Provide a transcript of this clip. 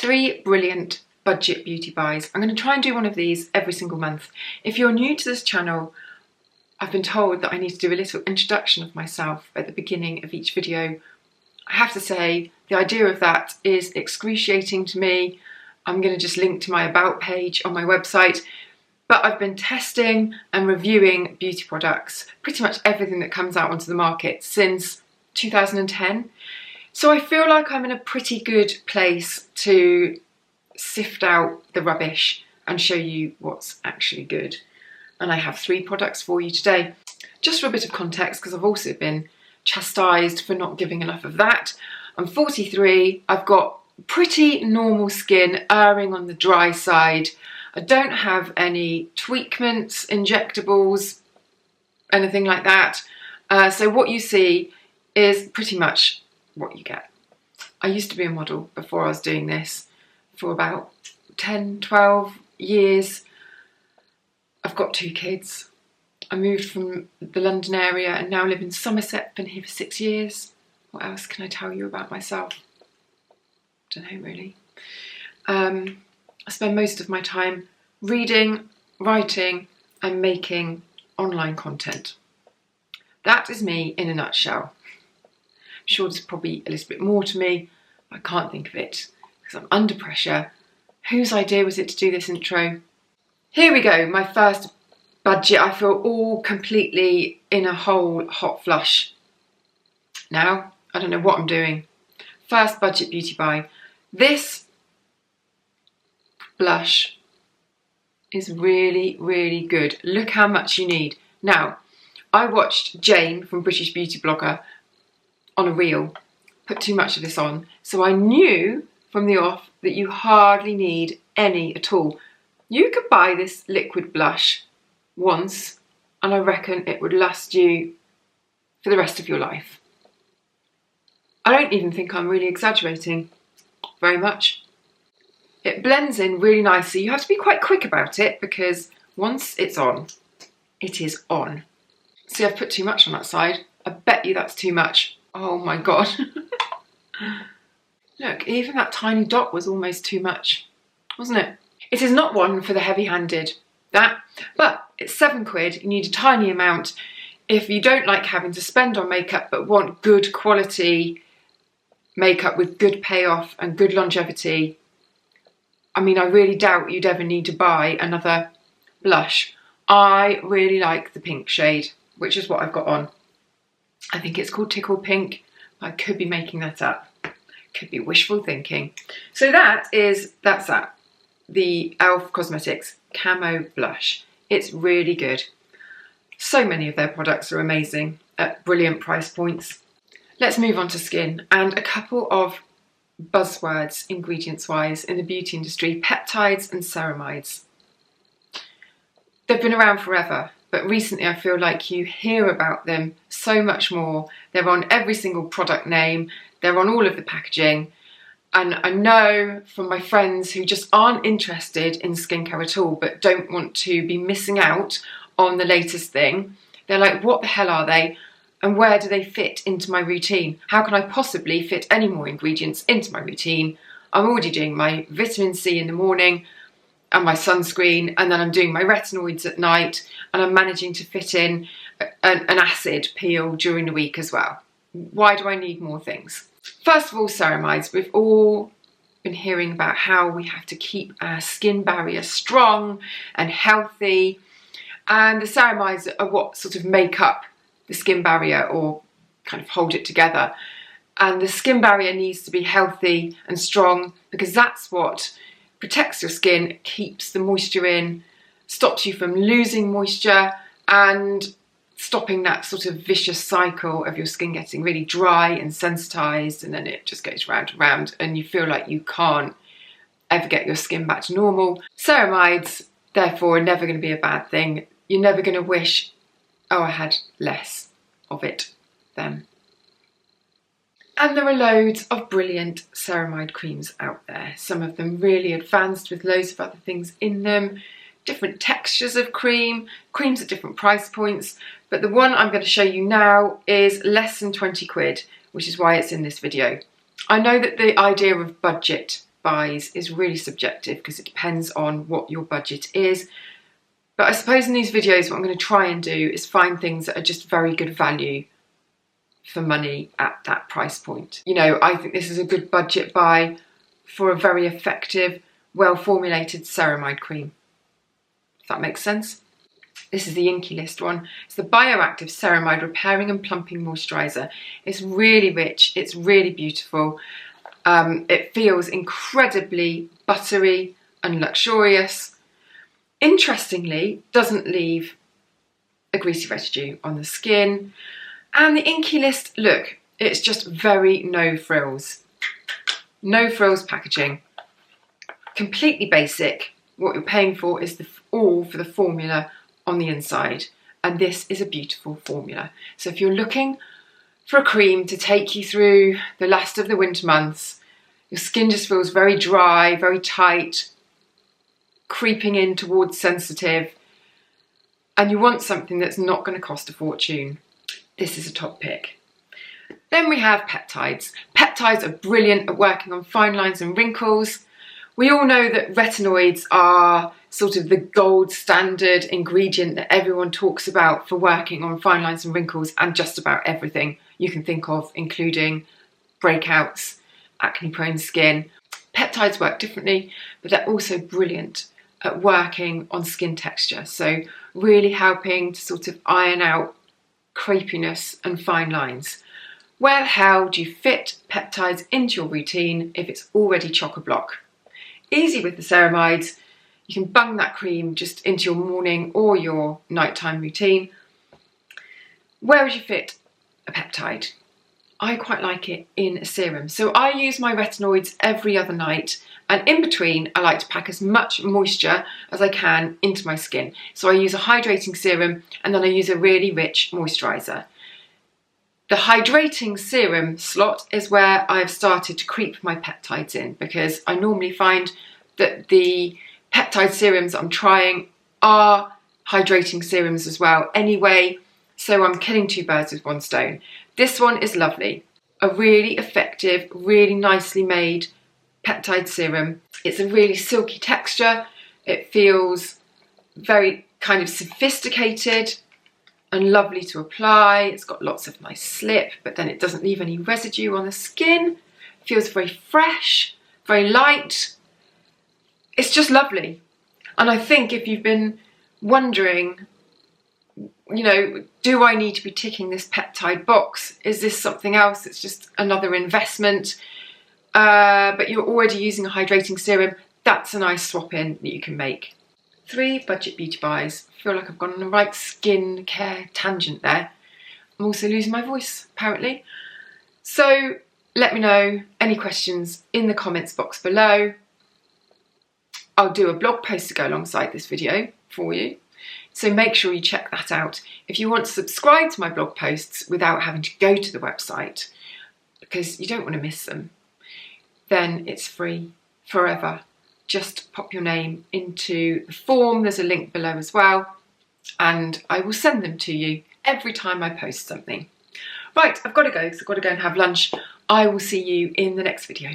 3 brilliant budget beauty buys. I'm going to try and do one of these every single month. If you're new to this channel, I've been told that I need to do a little introduction of myself at the beginning of each video. I have to say, the idea of that is excruciating to me. I'm going to just link to my about page on my website. But I've been testing and reviewing beauty products, pretty much everything that comes out onto the market since 2010. So I feel like I'm in a pretty good place to sift out the rubbish and show you what's actually good. And I have 3 products for you today. Just for a bit of context, because I've also been chastised for not giving enough of that. I'm 43, I've got pretty normal skin, erring on the dry side. I don't have any tweakments, injectables, anything like that. So what you see is pretty much what you get. I used to be a model before I was doing this for about 10, 12 years. I've got 2 kids. I moved from the London area and now live in Somerset. Been here for 6 years. What else can I tell you about myself? Don't know really. I spend most of my time reading, writing and making online content. That is me in a nutshell. I'm sure there's probably a little bit more to me, but I can't think of it because I'm under pressure. Whose idea was it to do this intro? Here we go, my first budget. I feel all completely in a whole hot flush. Now, I don't know what I'm doing. First budget beauty buy. This blush is really, really good. Look how much you need. Now, I watched Jane from British Beauty Blogger on a reel put too much of this on, so I knew from the off that you hardly need any at all. You could buy this liquid blush once and I reckon it would last you for the rest of your life. I don't even think I'm really exaggerating very much. It blends in really nicely. You have to be quite quick about it because once it's on, it is on. See, I've put too much on that side. I bet you that's too much. Oh my God. Look, even that tiny dot was almost too much, wasn't it? It is not one for the heavy-handed, but it's £7. You need a tiny amount. If you don't like having to spend on makeup but want good quality makeup with good payoff and good longevity, I mean, I really doubt you'd ever need to buy another blush. I really like the pink shade, which is what I've got on. I think it's called Tickle Pink. I could be making that up. Could be wishful thinking. So that's that. The e.l.f. Cosmetics Camo Blush. It's really good. So many of their products are amazing at brilliant price points. Let's move on to skin and a couple of buzzwords ingredients-wise in the beauty industry: peptides and ceramides. They've been around forever, but recently I feel like you hear about them so much more. They're on every single product name, they're on all of the packaging, and I know from my friends who just aren't interested in skincare at all but don't want to be missing out on the latest thing. They're like, what the hell are they? And where do they fit into my routine? How can I possibly fit any more ingredients into my routine? I'm already doing my vitamin C in the morning and my sunscreen, and then I'm doing my retinoids at night, and I'm managing to fit in an acid peel during the week as well. Why do I need more things? First of all, ceramides. We've all been hearing about how we have to keep our skin barrier strong and healthy, and the ceramides are what sort of make up the skin barrier or kind of hold it together. And the skin barrier needs to be healthy and strong because that's what protects your skin, keeps the moisture in, stops you from losing moisture and stopping that sort of vicious cycle of your skin getting really dry and sensitized, and then it just goes round and round and you feel like you can't ever get your skin back to normal. Ceramides, therefore, are never going to be a bad thing. You're never going to wish, oh, I had less of it then. And there are loads of brilliant ceramide creams out there. Some of them really advanced with loads of other things in them, different textures of creams at different price points. But the one I'm going to show you now is less than 20 quid, which is why it's in this video. I know that the idea of budget buys is really subjective because it depends on what your budget is. But I suppose in these videos what I'm going to try and do is find things that are just very good value for money at that price point. You know, I think this is a good budget buy for a very effective, well-formulated ceramide cream. If that makes sense. This is the Inky List one. It's the Bioactive Ceramide Repairing and Plumping Moisturiser. It's really rich, it's really beautiful. It feels incredibly buttery and luxurious. Interestingly, doesn't leave a greasy residue on the skin. And the Inky List, look, it's just very no frills. No frills packaging. Completely basic. What you're paying for is all for the formula on the inside, and this is a beautiful formula. So if you're looking for a cream to take you through the last of the winter months, your skin just feels very dry, very tight, creeping in towards sensitive, and you want something that's not going to cost a fortune, this is a top pick. Then we have peptides. Peptides are brilliant at working on fine lines and wrinkles. We all know that retinoids are sort of the gold standard ingredient that everyone talks about for working on fine lines and wrinkles and just about everything you can think of, including breakouts, acne-prone skin. Peptides work differently, but they're also brilliant at working on skin texture. So really helping to sort of iron out crepiness and fine lines. Where the hell do you fit peptides into your routine if it's already chock-a-block? Easy with the ceramides. You can bung that cream just into your morning or your nighttime routine. Where would you fit a peptide? I quite like it in a serum. So I use my retinoids every other night, and in between I like to pack as much moisture as I can into my skin. So I use a hydrating serum and then I use a really rich moisturiser. The hydrating serum slot is where I've started to creep my peptides in, because I normally find that the peptide serums I'm trying are hydrating serums as well anyway, so I'm killing two birds with one stone. This one is lovely. A really effective, really nicely made peptide serum. It's a really silky texture. It feels very kind of sophisticated and lovely to apply. It's got lots of nice slip, but then it doesn't leave any residue on the skin. It feels very fresh, very light. It's just lovely. And I think if you've been wondering, you know, do I need to be ticking this peptide box? Is this something else? It's just another investment. But you're already using a hydrating serum. That's a nice swap in that you can make. 3 budget beauty buys. I feel like I've gone on the right skin care tangent there. I'm also losing my voice, apparently. So let me know any questions in the comments box below. I'll do a blog post to go alongside this video for you, so make sure you check that out. If you want to subscribe to my blog posts without having to go to the website, because you don't want to miss them, then it's free forever. Just pop your name into the form, there's a link below as well, and I will send them to you every time I post something. Right, I've got to go because I've got to go and have lunch. I will see you in the next video.